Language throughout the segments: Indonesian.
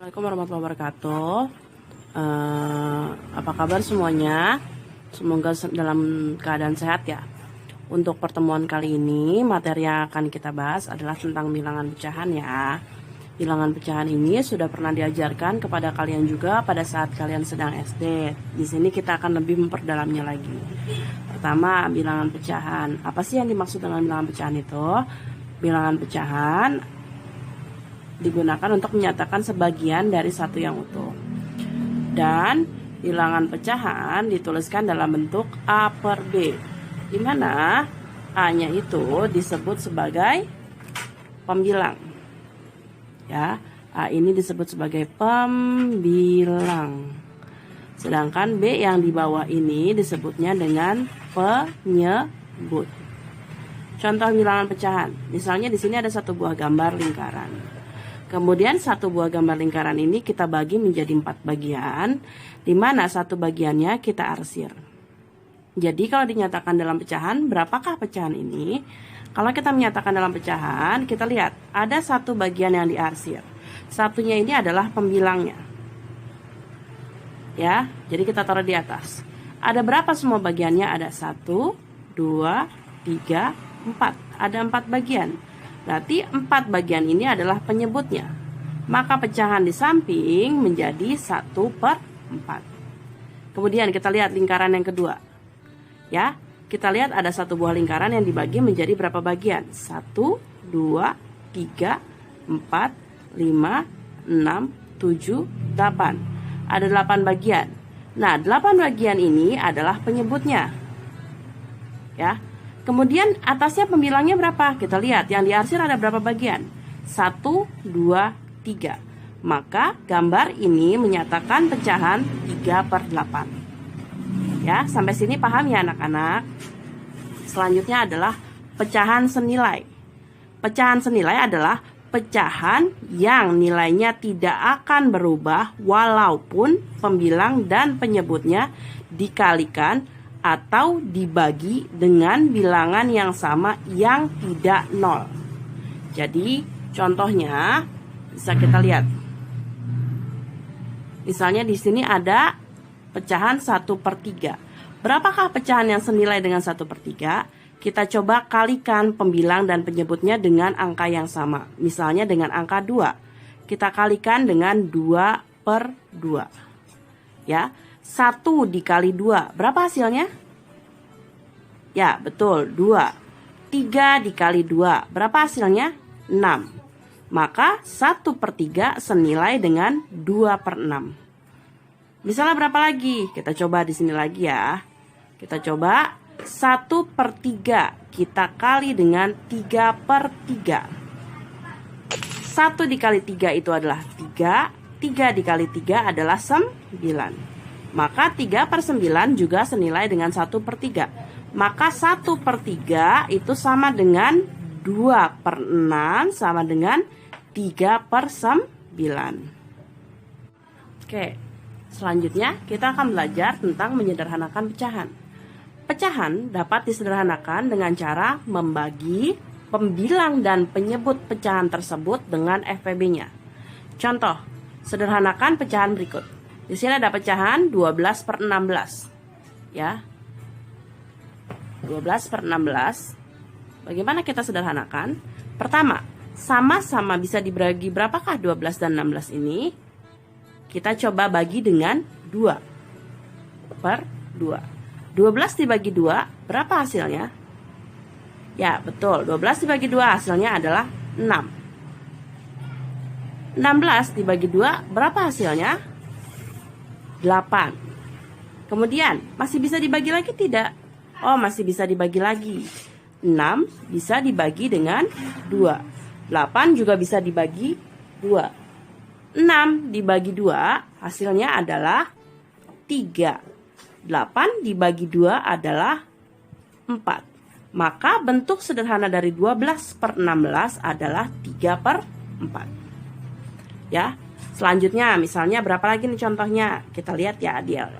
Assalamualaikum warahmatullahi wabarakatuh. Apa kabar semuanya? Semoga dalam keadaan sehat ya. Untuk pertemuan kali ini, materi yang akan kita bahas adalah tentang bilangan pecahan ya. Bilangan pecahan ini sudah pernah diajarkan kepada kalian juga pada saat kalian sedang SD. Di sini kita akan lebih memperdalamnya lagi. Pertama, bilangan pecahan. Apa sih yang dimaksud dengan bilangan pecahan itu? Bilangan pecahan digunakan untuk menyatakan sebagian dari satu yang utuh. Dan bilangan pecahan dituliskan dalam bentuk A per B, di mana A-nya itu disebut sebagai pembilang. Ya, A ini disebut sebagai pembilang. Sedangkan B yang di bawah ini disebutnya dengan penyebut. Contoh bilangan pecahan. Misalnya di sini ada satu buah gambar lingkaran. Kemudian satu buah gambar lingkaran ini kita bagi menjadi 4 bagian, di mana satu bagiannya kita arsir. Jadi kalau dinyatakan dalam pecahan, berapakah pecahan ini? Kalau kita menyatakan dalam pecahan, kita lihat ada satu bagian yang diarsir. Satunya ini adalah pembilangnya. Ya, jadi kita taruh di atas. Ada berapa semua bagiannya? Ada 1, 2, 3, 4. Ada 4 bagian. Berarti 4 bagian ini adalah penyebutnya. Maka pecahan di samping menjadi 1/4. Kemudian kita lihat lingkaran yang kedua. Ya, kita lihat ada satu buah lingkaran yang dibagi menjadi berapa bagian? 1, 2, 3, 4, 5, 6, 7, 8. Ada 8 bagian. Nah, 8 bagian ini adalah penyebutnya. Ya. Kemudian atasnya pembilangnya berapa? Kita lihat yang diarsir ada berapa bagian? 1, 2, 3. Maka gambar ini menyatakan pecahan 3/8. Ya, sampai sini paham ya anak-anak? Selanjutnya adalah pecahan senilai. Pecahan senilai adalah pecahan yang nilainya tidak akan berubah walaupun pembilang dan penyebutnya dikalikan atau dibagi dengan bilangan yang sama yang tidak nol. Jadi contohnya bisa kita lihat. Misalnya di sini ada pecahan 1/3. Berapakah pecahan yang senilai dengan 1/3? Kita coba kalikan pembilang dan penyebutnya dengan angka yang sama. Misalnya dengan angka 2. Kita kalikan dengan 2/2. Ya. 1 dikali 2, berapa hasilnya? Ya, betul, 2. 3 dikali 2, berapa hasilnya? 6. Maka 1/3 senilai dengan 2/6. Misalnya berapa lagi? Kita coba di sini lagi ya. Kita coba 1/3 kita kali dengan 3/3. 1 dikali 3 itu adalah 3. 3 dikali 3 adalah 9. Maka 3/9 juga senilai dengan 1/3. Maka 1/3 itu sama dengan 2/6 sama dengan 3/9. Oke, selanjutnya kita akan belajar tentang menyederhanakan pecahan. Pecahan dapat disederhanakan dengan cara membagi pembilang dan penyebut pecahan tersebut dengan FPB-nya. Contoh, sederhanakan pecahan berikut. Di sini ada pecahan 12/16. Ya. 12/16. Bagaimana kita sederhanakan? Pertama, sama-sama bisa dibagi berapakah 12 dan 16 ini? Kita coba bagi dengan 2/2. 12 dibagi 2, berapa hasilnya? Ya, betul. 12 dibagi 2 hasilnya adalah 6. 16 dibagi 2, berapa hasilnya? 8. Kemudian masih bisa dibagi lagi tidak? Oh, masih bisa dibagi lagi. 6 bisa dibagi dengan 2. 8 juga bisa dibagi 2. 6 dibagi 2 hasilnya adalah 3. 8 dibagi 2 adalah 4. Maka bentuk sederhana dari 12/16 adalah 3/4. Ya. Selanjutnya, misalnya berapa lagi nih contohnya? Kita lihat ya dia.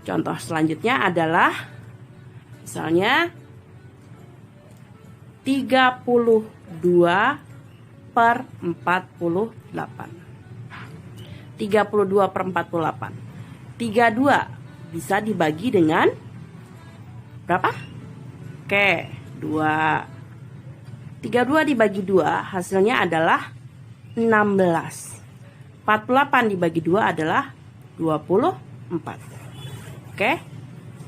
Contoh selanjutnya adalah misalnya 32/48. 32/48. 32 bisa dibagi dengan berapa? Oke, 2. 32 dibagi 2 hasilnya adalah 16. 48 dibagi 2 adalah 24. Oke.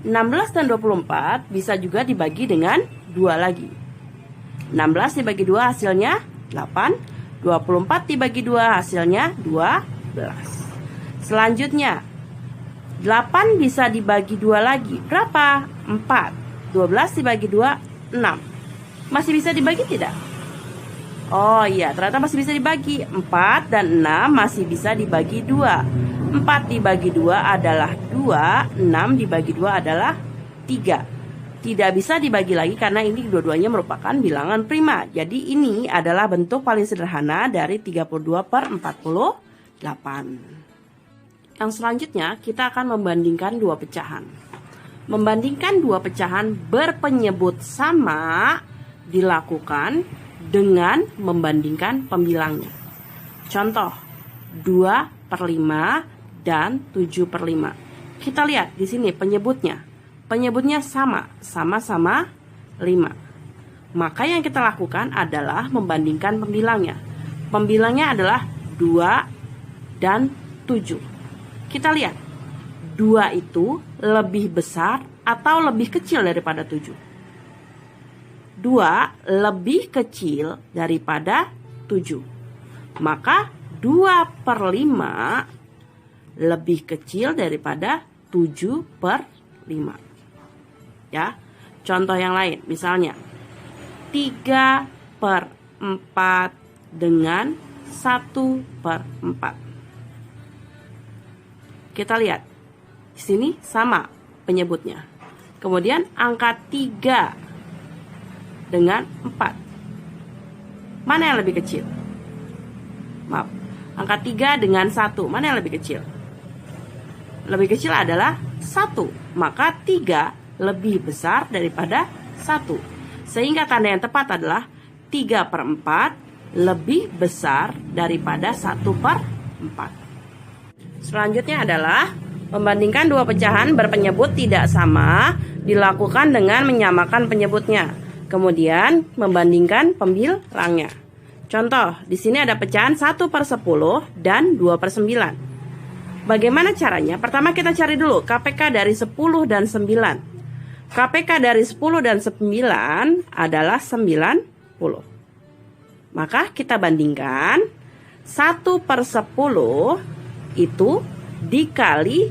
16 dan 24 bisa juga dibagi dengan 2 lagi. 16 dibagi 2 hasilnya 8. 24 dibagi 2 hasilnya 12. Selanjutnya 8 bisa dibagi 2 lagi. Berapa? 4. 12 dibagi 2 6. Masih bisa dibagi tidak? Oh iya, ternyata masih bisa dibagi. 4 dan 6 masih bisa dibagi 2. 4 dibagi 2 adalah 2. 6 dibagi 2 adalah 3. Tidak bisa dibagi lagi karena ini dua-duanya merupakan bilangan prima. Jadi ini adalah bentuk paling sederhana dari 32/48. Yang selanjutnya kita akan membandingkan dua pecahan. Membandingkan dua pecahan berpenyebut sama dilakukan dengan membandingkan pembilangnya. Contoh 2/5 dan 7/5. Kita lihat di sini penyebutnya. Penyebutnya sama-sama 5. Maka yang kita lakukan adalah membandingkan pembilangnya. Pembilangnya adalah 2 dan 7. Kita lihat, 2 itu lebih besar atau lebih kecil daripada 7? 2 lebih kecil daripada 7. Maka 2/5 lebih kecil daripada 7/5. Ya, contoh yang lain, misalnya 3/4 dengan 1/4. Kita lihat, di sini sama penyebutnya. Kemudian angka 3 dengan 4. Mana yang lebih kecil? Maaf, angka 3 dengan 1, mana yang lebih kecil? Lebih kecil adalah 1, maka 3 lebih besar daripada 1. Sehingga tanda yang tepat adalah 3/4 lebih besar daripada 1/4. Selanjutnya adalah membandingkan dua pecahan berpenyebut tidak sama dilakukan dengan menyamakan penyebutnya. Kemudian membandingkan pembilangnya. Contoh, di sini ada pecahan 1/10 dan 2/9. Bagaimana caranya? Pertama kita cari dulu KPK dari 10 dan 9. KPK dari 10 dan 9 adalah 90. Maka kita bandingkan 1/10 itu dikali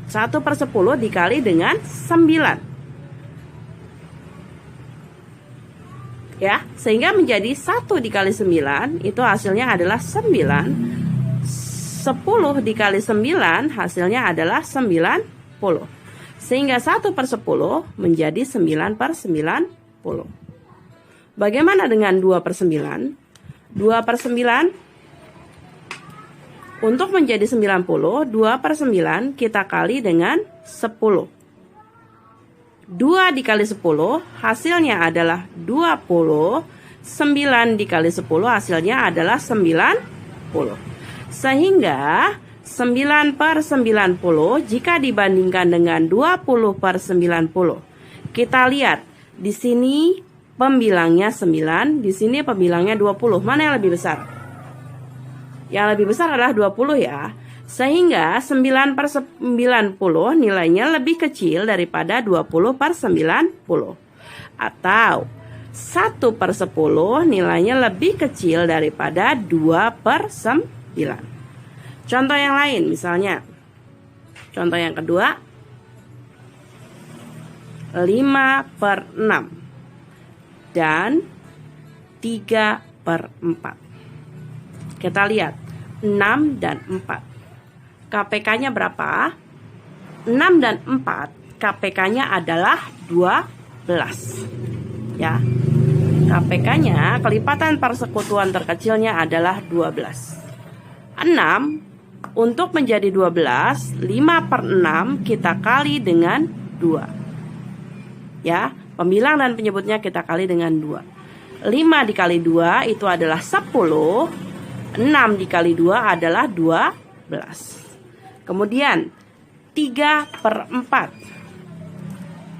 1/10 dikali dengan 9. Ya, sehingga menjadi 1 dikali 9 itu hasilnya adalah 9. 10 dikali 9 hasilnya adalah 90. Sehingga 1/10 menjadi 9/90. Bagaimana dengan 2/9? 2/9 untuk menjadi 90, 2/9 kita kali dengan 10. 2 dikali 10 hasilnya adalah 20. 9 dikali 10 hasilnya adalah 90. Sehingga 9/90 jika dibandingkan dengan 20/90. Kita lihat di sini pembilangnya 9, di sini pembilangnya 20. Mana yang lebih besar? Yang lebih besar adalah 20 ya. Sehingga 9/90 nilainya lebih kecil daripada 20/90. Atau 1/10 nilainya lebih kecil daripada 2/9. Contoh yang lain, misalnya contoh yang kedua 5/6 dan 3/4. Kita lihat 6 dan 4. KPK-nya berapa? 6 dan 4 KPK-nya adalah 12. Ya. KPK-nya kelipatan persekutuan terkecilnya adalah 12. 6 untuk menjadi 12, 5/6 kita kali dengan 2. Ya, pembilang dan penyebutnya kita kali dengan 2. 5 dikali 2 itu adalah 10. 6 dikali 2 adalah 12. Kemudian 3/4.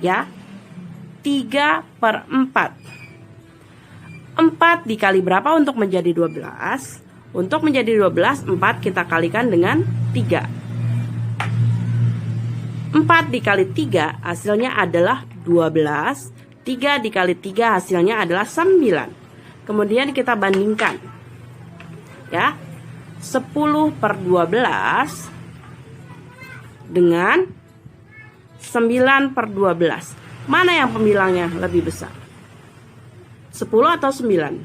Ya. 3/4. 4 dikali berapa untuk menjadi 12? Untuk menjadi 12, 4 kita kalikan dengan 3. 4 dikali 3 hasilnya adalah 12. 3 dikali 3 hasilnya adalah 9. Kemudian kita bandingkan. Ya. 10/12 dengan 9/12. Mana yang pembilangnya lebih besar? 10 atau 9?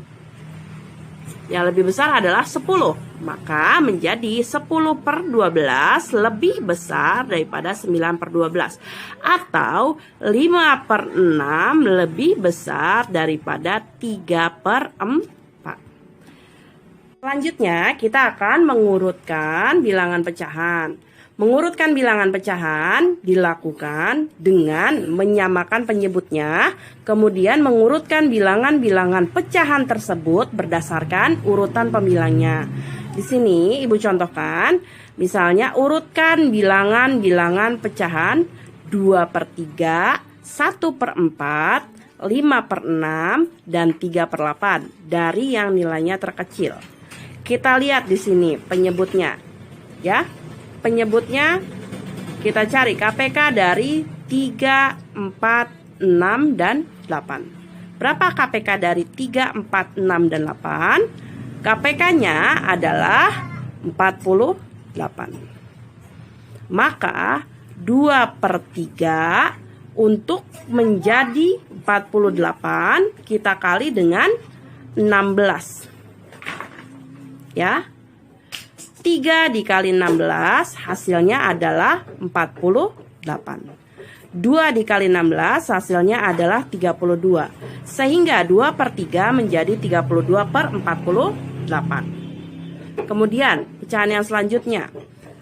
Yang lebih besar adalah 10. Maka menjadi 10/12 lebih besar daripada 9/12. Atau 5/6 lebih besar daripada 3/4. Selanjutnya kita akan mengurutkan bilangan pecahan. Mengurutkan bilangan pecahan dilakukan dengan menyamakan penyebutnya, kemudian mengurutkan bilangan-bilangan pecahan tersebut berdasarkan urutan pembilangnya. Di sini Ibu contohkan, misalnya urutkan bilangan-bilangan pecahan 2/3, 1/4, 5/6, dan 3/8 dari yang nilainya terkecil. Kita lihat di sini penyebutnya, ya. Penyebutnya kita cari KPK dari 3, 4, 6, dan 8. Berapa KPK dari 3, 4, 6, dan 8? KPK-nya adalah 48. Maka 2/3 untuk menjadi 48 kita kali dengan 16. Ya. 3 dikali 16 hasilnya adalah 48. 2 dikali 16 hasilnya adalah 32. Sehingga 2/3 menjadi 32/48. Kemudian pecahan yang selanjutnya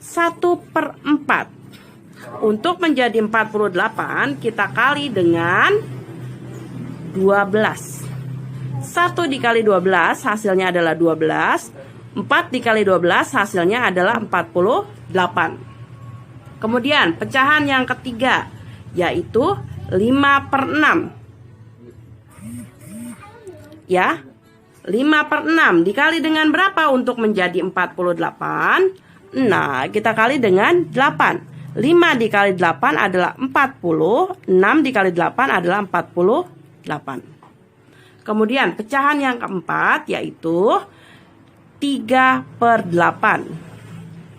1/4. Untuk menjadi 48 kita kali dengan 12. 1 dikali 12 hasilnya adalah 12. 4 dikali 12 hasilnya adalah 48. Kemudian pecahan yang ketiga yaitu 5/6. Ya, 5/6 dikali dengan berapa untuk menjadi 48? Nah, kita kali dengan 8. 5 dikali 8 adalah 40. 6 dikali 8 adalah 48. Kemudian pecahan yang keempat yaitu 3/8.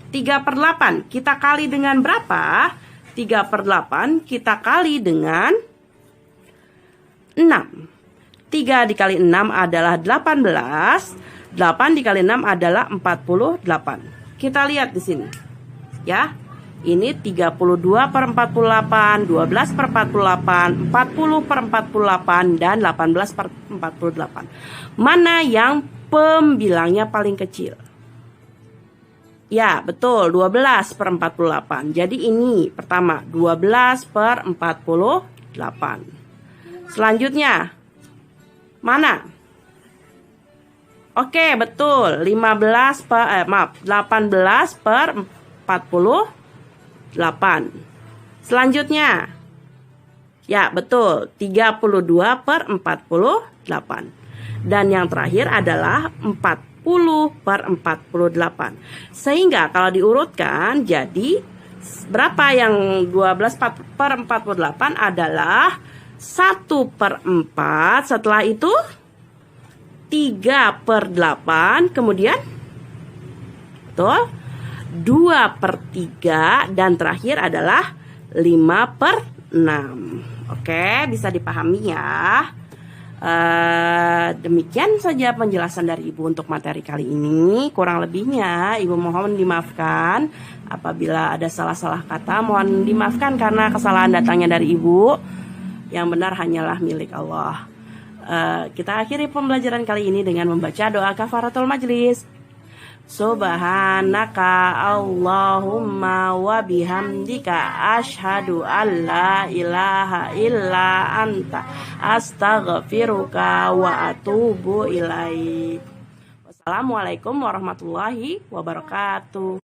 3/8 kita kali dengan berapa? 3/8 kita kali dengan 6. 3 dikali 6 adalah 18. 8 dikali 6 adalah 48. Kita lihat di sini. Ya. Ini 32/48, 12/48, 40/48, dan 18/48. Mana yang pembilangnya paling kecil? Ya, betul, 12/48. Jadi ini pertama, 12/48. Selanjutnya, mana? Oke, betul, 18/48. Selanjutnya, ya betul, 32/48. Dan yang terakhir adalah 40/48. Sehingga kalau diurutkan jadi berapa yang 12/48 adalah 1/4. Setelah itu 3/8. Kemudian betul, 2/3. Dan terakhir adalah 5/6. Oke, bisa dipahami ya. Demikian saja penjelasan dari Ibu untuk materi kali ini. Kurang lebihnya Ibu mohon dimaafkan. Apabila ada salah-salah kata mohon dimaafkan karena kesalahan datangnya dari Ibu. Yang benar hanyalah milik Allah. Kita akhiri pembelajaran kali ini dengan membaca doa kafaratul majlis. Subhanaka Allahumma wa bihamdika asyhadu an la ilaha illa anta astaghfiruka wa atubu ilaik. Wassalamualaikum warahmatullahi wabarakatuh.